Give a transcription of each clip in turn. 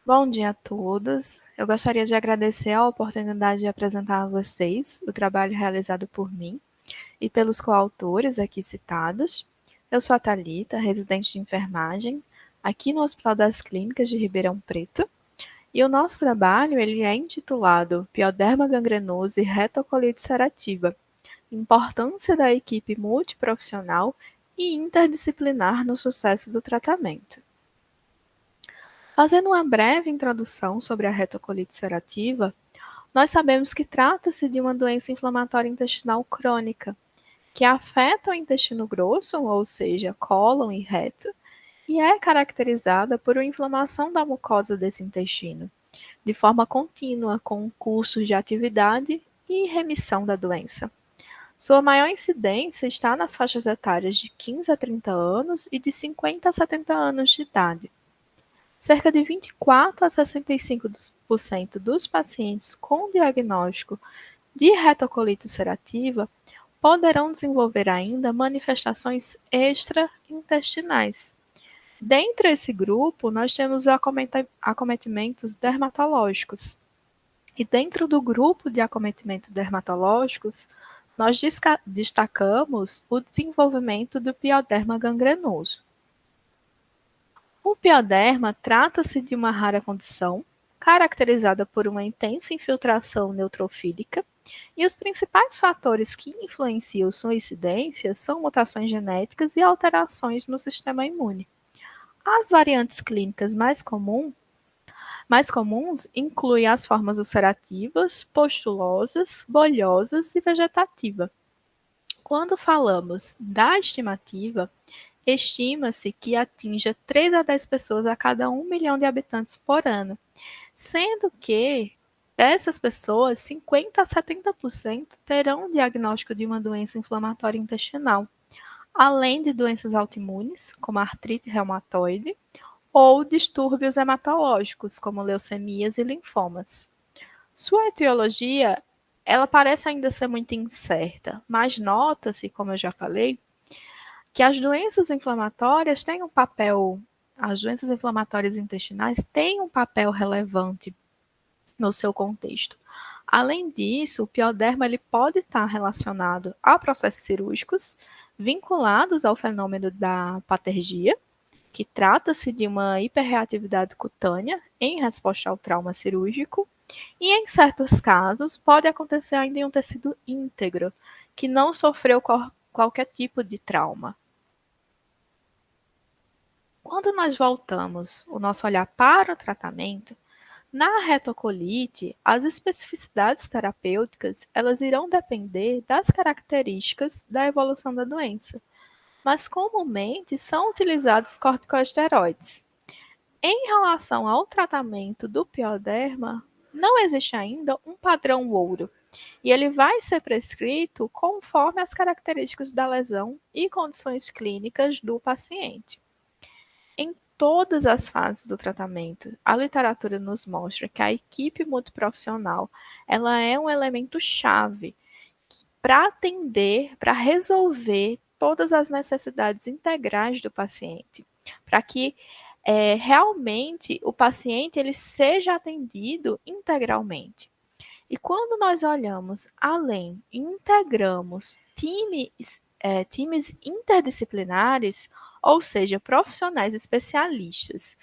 Bom dia a todos. Eu gostaria de agradecer a oportunidade de apresentar a vocês o trabalho realizado por mim e pelos coautores aqui citados. Eu sou a Thalita, residente de enfermagem, aqui no Hospital das Clínicas de Ribeirão Preto, e o nosso trabalho ele é intitulado Pioderma gangrenoso e retocolite ulcerativa, importância da equipe multiprofissional e interdisciplinar no sucesso do tratamento. Fazendo uma breve introdução sobre a retocolite ulcerativa, nós sabemos que trata-se de uma doença inflamatória intestinal crônica, que afeta o intestino grosso, ou seja, cólon e reto, e é caracterizada por uma inflamação da mucosa desse intestino, de forma contínua, com cursos de atividade e remissão da doença. Sua maior incidência está nas faixas etárias de 15 a 30 anos e de 50 a 70 anos de idade. Cerca de 24 a 65% dos pacientes com diagnóstico de retocolite ulcerativa poderão desenvolver ainda manifestações extraintestinais. Dentre esse grupo, nós temos acometimentos dermatológicos. E dentro do grupo de acometimentos dermatológicos, nós destacamos o desenvolvimento do pioderma gangrenoso. O pioderma trata-se de uma rara condição, caracterizada por uma intensa infiltração neutrofílica, e os principais fatores que influenciam sua incidência são mutações genéticas e alterações no sistema imune. As variantes clínicas mais comuns incluem as formas ulcerativas, pustulosas, bolhosas e vegetativa. Quando falamos da estimativa, estima-se que atinja 3 a 10 pessoas a cada 1 milhão de habitantes por ano, sendo que dessas pessoas, 50 a 70% terão um diagnóstico de uma doença inflamatória intestinal, além de doenças autoimunes, como artrite reumatoide, ou distúrbios hematológicos, como leucemias e linfomas. Sua etiologia, ela parece ainda ser muito incerta, mas nota-se, como eu já falei, que as doenças inflamatórias intestinais têm um papel relevante no seu contexto. Além disso, o pioderma ele pode estar relacionado a processos cirúrgicos vinculados ao fenômeno da patergia, que trata-se de uma hiperreatividade cutânea em resposta ao trauma cirúrgico, e em certos casos pode acontecer ainda em um tecido íntegro, que não sofreu qualquer tipo de trauma. Quando nós voltamos o nosso olhar para o tratamento, na retocolite, as especificidades terapêuticas elas irão depender das características da evolução da doença, mas comumente são utilizados corticosteroides. Em relação ao tratamento do pioderma, não existe ainda um padrão ouro, e ele vai ser prescrito conforme as características da lesão e condições clínicas do paciente. Em todas as fases do tratamento, a literatura nos mostra que a equipe multiprofissional ela é um elemento chave para atender, para resolver todas as necessidades integrais do paciente, para que realmente o paciente ele seja atendido integralmente. E quando nós olhamos além e integramos times interdisciplinares, ou seja, profissionais especialistas,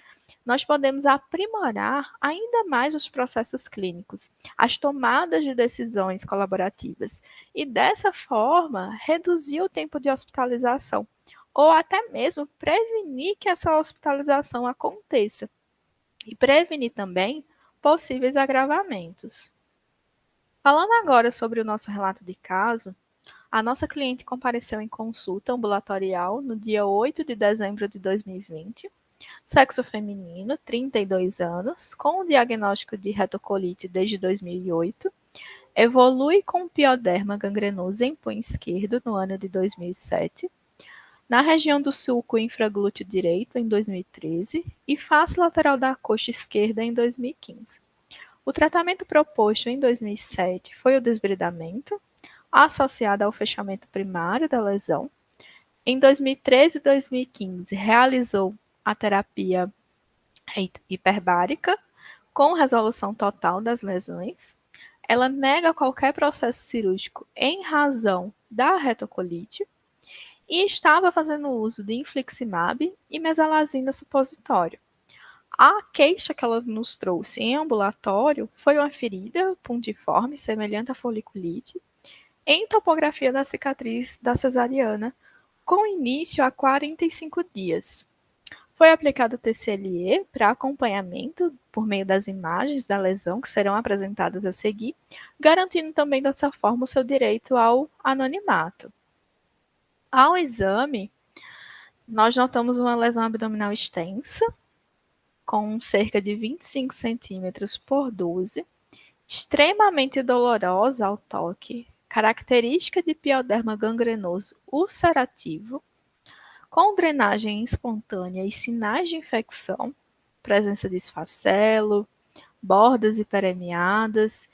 nós podemos aprimorar ainda mais os processos clínicos, as tomadas de decisões colaborativas e, dessa forma, reduzir o tempo de hospitalização ou até mesmo prevenir que essa hospitalização aconteça e prevenir também possíveis agravamentos. Falando agora sobre o nosso relato de caso, a nossa cliente compareceu em consulta ambulatorial no dia 8 de dezembro de 2020, sexo feminino, 32 anos, com o diagnóstico de retocolite desde 2008, evolui com pioderma gangrenoso em punho esquerdo no ano de 2007, na região do sulco infraglúteo direito em 2013 e face lateral da coxa esquerda em 2015. O tratamento proposto em 2007 foi o desbridamento, associado ao fechamento primário da lesão. Em 2013 e 2015, realizou a terapia hiperbárica com resolução total das lesões. Ela nega qualquer processo cirúrgico em razão da retocolite e estava fazendo uso de infliximab e mesalazina supositório. A queixa que ela nos trouxe em ambulatório foi uma ferida puntiforme, semelhante à foliculite, em topografia da cicatriz da cesariana, com início a 45 dias. Foi aplicado o TCLE para acompanhamento por meio das imagens da lesão que serão apresentadas a seguir, garantindo também dessa forma o seu direito ao anonimato. Ao exame, nós notamos uma lesão abdominal extensa, com cerca de 25 centímetros por 12, extremamente dolorosa ao toque, característica de pioderma gangrenoso ulcerativo, com drenagem espontânea e sinais de infecção, presença de esfacelo, bordas hiperemiadas,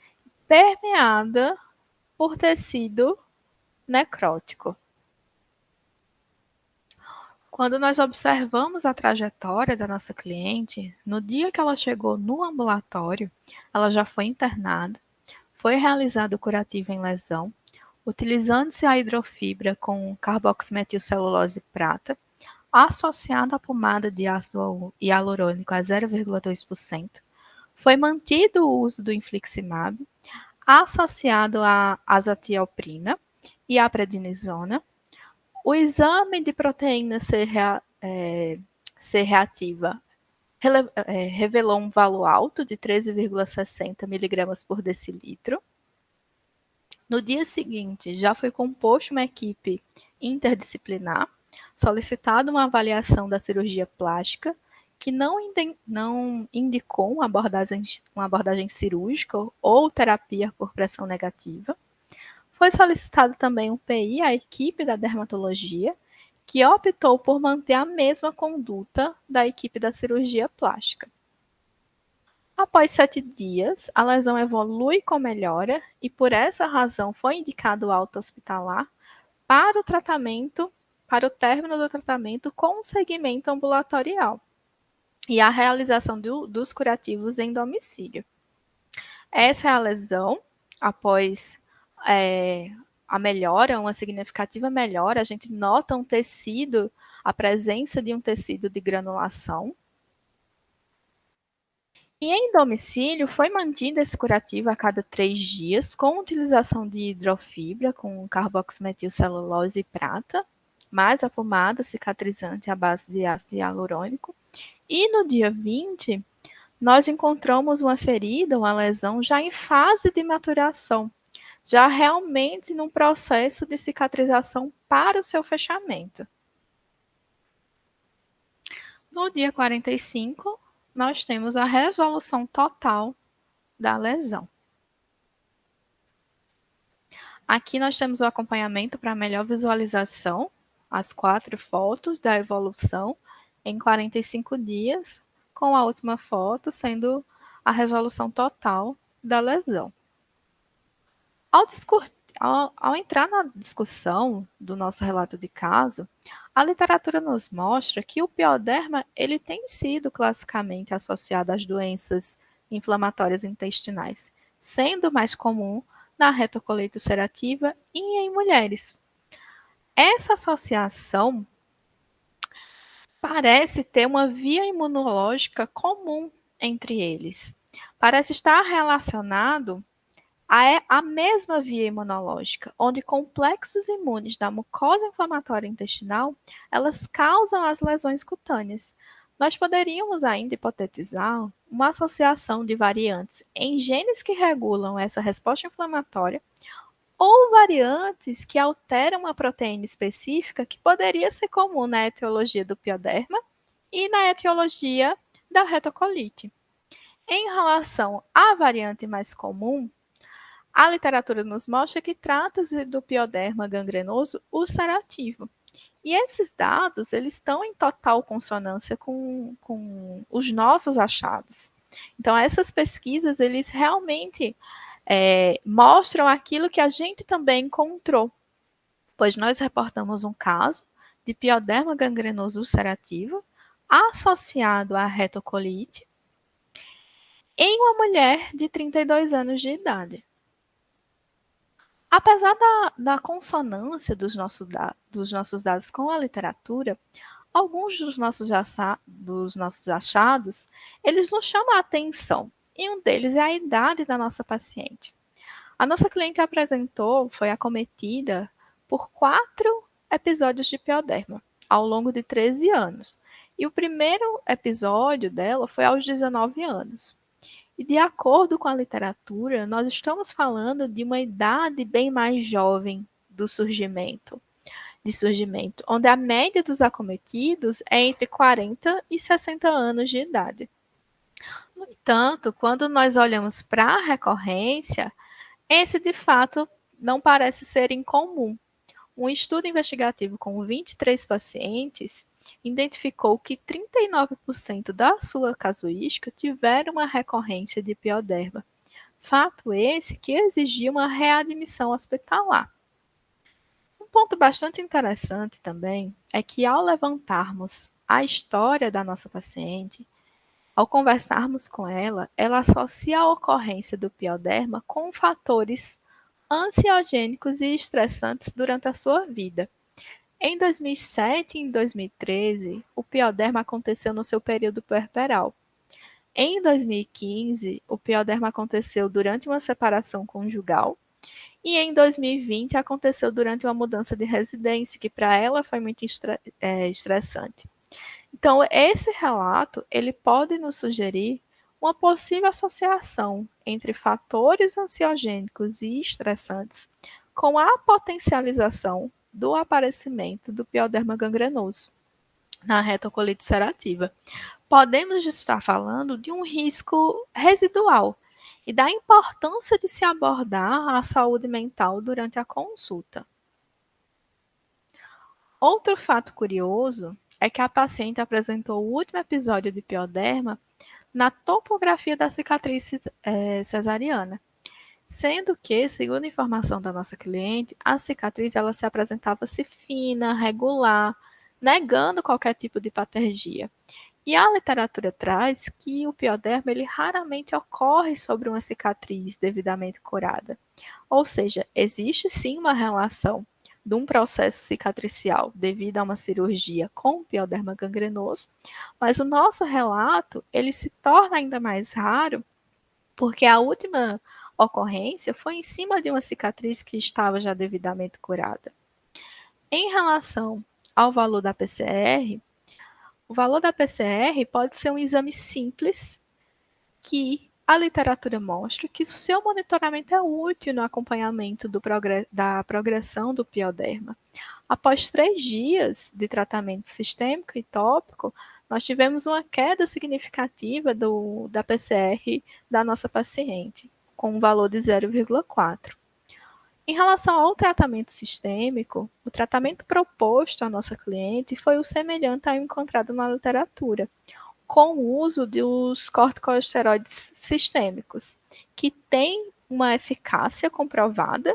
permeada por tecido necrótico. Quando nós observamos a trajetória da nossa cliente, no dia que ela chegou no ambulatório, ela já foi internada, foi realizado o curativo em lesão, utilizando-se a hidrofibra com carboximetilcelulose prata, associada à pomada de ácido hialurônico a 0,2%. Foi mantido o uso do infliximab, associado à azathioprina e à prednisona. O exame de proteína C reativa revelou um valor alto de 13,60 miligramas por decilitro. No dia seguinte, já foi composto uma equipe interdisciplinar, solicitado uma avaliação da cirurgia plástica, que não indicou uma abordagem cirúrgica ou terapia por pressão negativa. Foi solicitado também um PI à equipe da dermatologia, que optou por manter a mesma conduta da equipe da cirurgia plástica. Após 7 dias, a lesão evolui com melhora e, por essa razão, foi indicado alta hospitalar para o tratamento, para o término do tratamento com segmento ambulatorial e a realização dos curativos em domicílio. Essa é a lesão após a melhora, uma significativa melhora. A gente nota um tecido, a presença de um tecido de granulação. E em domicílio, foi mantido esse curativo a cada 3 dias, com utilização de hidrofibra, com carboximetilcelulose e prata, mais a pomada cicatrizante à base de ácido hialurônico. E no dia 20, nós encontramos uma ferida, uma lesão já em fase de maturação, já realmente num processo de cicatrização para o seu fechamento. No dia 45, nós temos a resolução total da lesão. Aqui nós temos o acompanhamento para melhor visualização, as 4 fotos da evolução em 45 dias, com a última foto sendo a resolução total da lesão. Ao entrar na discussão do nosso relato de caso, a literatura nos mostra que o pioderma ele tem sido classicamente associado às doenças inflamatórias intestinais, sendo mais comum na retocolite ulcerativa e em mulheres. Essa associação parece ter uma via imunológica comum entre eles. Parece estar relacionado a mesma via imunológica, onde complexos imunes da mucosa inflamatória intestinal, elas causam as lesões cutâneas. Nós poderíamos ainda hipotetizar uma associação de variantes em genes que regulam essa resposta inflamatória ou variantes que alteram uma proteína específica que poderia ser comum na etiologia do pioderma e na etiologia da retocolite. Em relação à variante mais comum, a literatura nos mostra que trata-se do pioderma gangrenoso ulcerativo. E esses dados eles estão em total consonância com os nossos achados. Então, essas pesquisas eles realmente mostram aquilo que a gente também encontrou, pois nós reportamos um caso de pioderma gangrenoso ulcerativo associado à retocolite, em uma mulher de 32 anos de idade. Apesar da consonância dos nossos dados com a literatura, alguns dos nossos achados, eles nos chamam a atenção, e um deles é a idade da nossa paciente. A nossa cliente foi acometida por 4 episódios de pioderma, ao longo de 13 anos. E o primeiro episódio dela foi aos 19 anos. E de acordo com a literatura, nós estamos falando de uma idade bem mais jovem do surgimento, onde a média dos acometidos é entre 40 e 60 anos de idade. No entanto, quando nós olhamos para a recorrência, esse de fato não parece ser incomum. Um estudo investigativo com 23 pacientes identificou que 39% da sua casuística tiveram uma recorrência de pioderma. Fato esse que exigia uma readmissão hospitalar. Um ponto bastante interessante também é que, ao levantarmos a história da nossa paciente, ao conversarmos com ela, ela associa a ocorrência do pioderma com fatores ansiogênicos e estressantes durante a sua vida. Em 2007 e em 2013, o pioderma aconteceu no seu período puerperal. Em 2015, o pioderma aconteceu durante uma separação conjugal. E em 2020 aconteceu durante uma mudança de residência, que para ela foi muito estressante. Então, esse relato ele pode nos sugerir uma possível associação entre fatores ansiogênicos e estressantes com a potencialização do aparecimento do pioderma gangrenoso na retocolite ulcerativa. Podemos estar falando de um risco residual e da importância de se abordar a saúde mental durante a consulta. Outro fato curioso é que a paciente apresentou o último episódio de pioderma na topografia da cicatriz cesariana, sendo que, segundo a informação da nossa cliente, a cicatriz ela se apresentava-se fina, regular, negando qualquer tipo de patergia. E a literatura traz que o pioderma ele raramente ocorre sobre uma cicatriz devidamente curada. Ou seja, existe sim uma relação de um processo cicatricial devido a uma cirurgia com o pioderma gangrenoso, mas o nosso relato ele se torna ainda mais raro porque a última ocorrência foi em cima de uma cicatriz que estava já devidamente curada. Em relação ao valor da PCR, o valor da PCR pode ser um exame simples que a literatura mostra que o seu monitoramento é útil no acompanhamento da progressão do pioderma. Após 3 dias de tratamento sistêmico e tópico, nós tivemos uma queda significativa da PCR da nossa paciente, com um valor de 0,4. Em relação ao tratamento sistêmico, o tratamento proposto à nossa cliente foi o semelhante ao encontrado na literatura, com o uso dos corticosteroides sistêmicos, que tem uma eficácia comprovada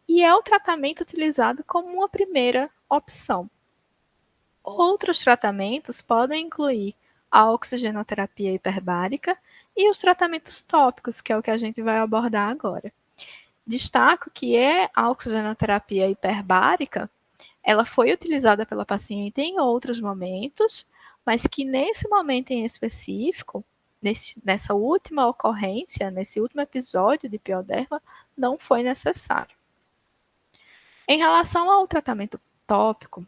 e é o tratamento utilizado como uma primeira opção. Outros tratamentos podem incluir a oxigenoterapia hiperbárica e os tratamentos tópicos, que é o que a gente vai abordar agora. Destaco que a oxigenoterapia hiperbárica, ela foi utilizada pela paciente em outros momentos, mas que nesse momento em específico, nessa última ocorrência, nesse último episódio de pioderma, não foi necessário. Em relação ao tratamento tópico,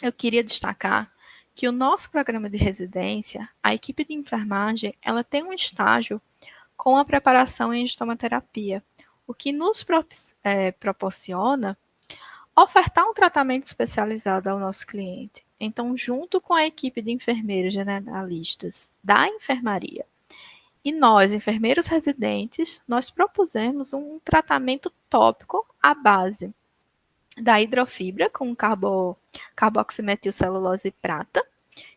eu queria destacar que o nosso programa de residência, a equipe de enfermagem, ela tem um estágio com a preparação em estomaterapia, o que nos proporciona ofertar um tratamento especializado ao nosso cliente. Então, junto com a equipe de enfermeiros generalistas da enfermaria e nós, enfermeiros residentes, nós propusemos um tratamento tópico à base da hidrofibra com carboximetilcelulose prata,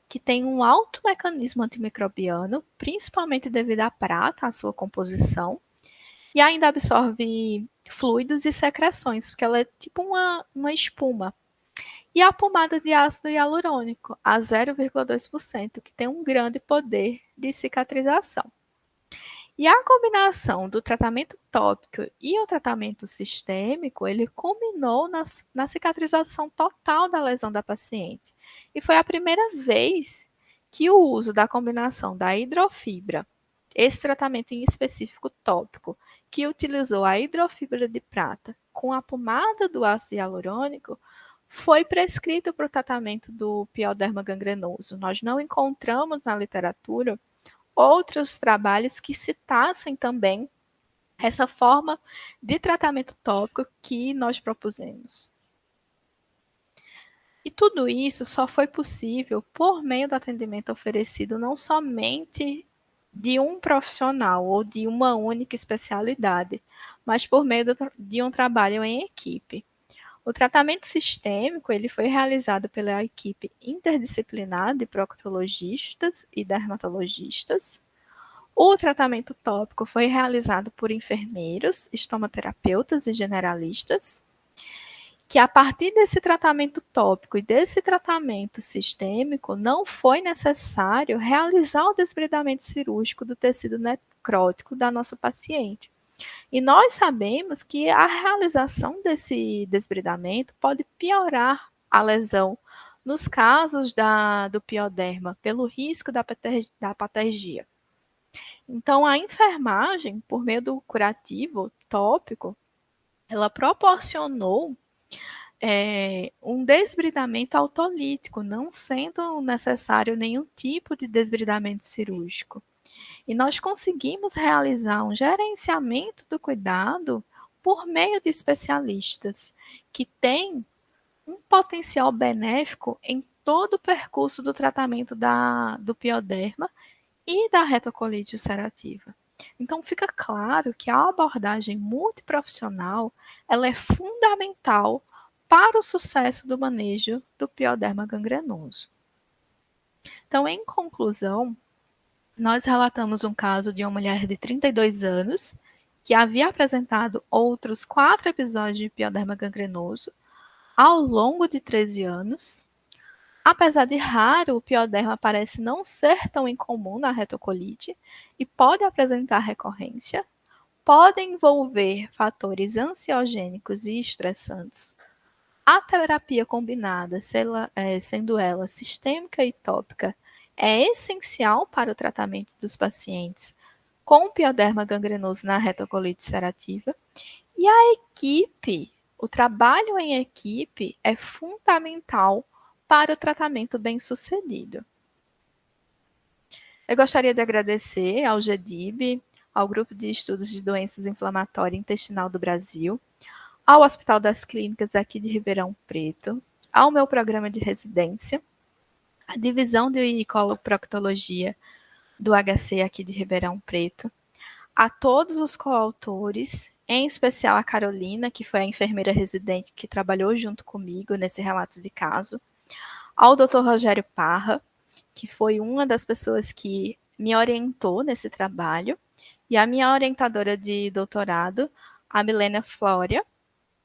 que tem um alto mecanismo antimicrobiano, principalmente devido à prata, à sua composição, e ainda absorve fluidos e secreções, porque ela é tipo uma espuma. E a pomada de ácido hialurônico, a 0,2%, que tem um grande poder de cicatrização. E a combinação do tratamento tópico e o tratamento sistêmico, ele culminou na cicatrização total da lesão da paciente. E foi a primeira vez que o uso da combinação da hidrofibra, esse tratamento em específico tópico, que utilizou a hidrofibra de prata com a pomada do ácido hialurônico, foi prescrito para o tratamento do pioderma gangrenoso. Nós não encontramos na literatura outros trabalhos que citassem também essa forma de tratamento tópico que nós propusemos. E tudo isso só foi possível por meio do atendimento oferecido não somente de um profissional ou de uma única especialidade, mas por meio de um trabalho em equipe. O tratamento sistêmico ele foi realizado pela equipe interdisciplinar de proctologistas e dermatologistas. O tratamento tópico foi realizado por enfermeiros, estomaterapeutas e generalistas, que a partir desse tratamento tópico e desse tratamento sistêmico, não foi necessário realizar o desbridamento cirúrgico do tecido necrótico da nossa paciente. E nós sabemos que a realização desse desbridamento pode piorar a lesão nos casos do pioderma, pelo risco da patergia. Então, a enfermagem, por meio do curativo tópico, ela proporcionou um desbridamento autolítico, não sendo necessário nenhum tipo de desbridamento cirúrgico. E nós conseguimos realizar um gerenciamento do cuidado por meio de especialistas que têm um potencial benéfico em todo o percurso do tratamento do pioderma e da retocolite ulcerativa. Então, fica claro que a abordagem multiprofissional ela é fundamental para o sucesso do manejo do pioderma gangrenoso. Então, em conclusão, nós relatamos um caso de uma mulher de 32 anos que havia apresentado outros 4 episódios de pioderma gangrenoso ao longo de 13 anos. Apesar de raro, o pioderma parece não ser tão incomum na retocolite e pode apresentar recorrência, pode envolver fatores ansiogênicos e estressantes. A terapia combinada, sendo ela sistêmica e tópica, é essencial para o tratamento dos pacientes com pioderma gangrenoso na retocolite ulcerativa. E a equipe, o trabalho em equipe é fundamental para o tratamento bem-sucedido. Eu gostaria de agradecer ao GEDIB, ao Grupo de Estudos de Doenças Inflamatórias Intestinal do Brasil, ao Hospital das Clínicas aqui de Ribeirão Preto, ao meu programa de residência, à Divisão de Coloproctologia do HC aqui de Ribeirão Preto, a todos os coautores, em especial a Carolina, que foi a enfermeira residente que trabalhou junto comigo nesse relato de caso, ao Dr. Rogério Parra, que foi uma das pessoas que me orientou nesse trabalho, e a minha orientadora de doutorado, a Milena Flória,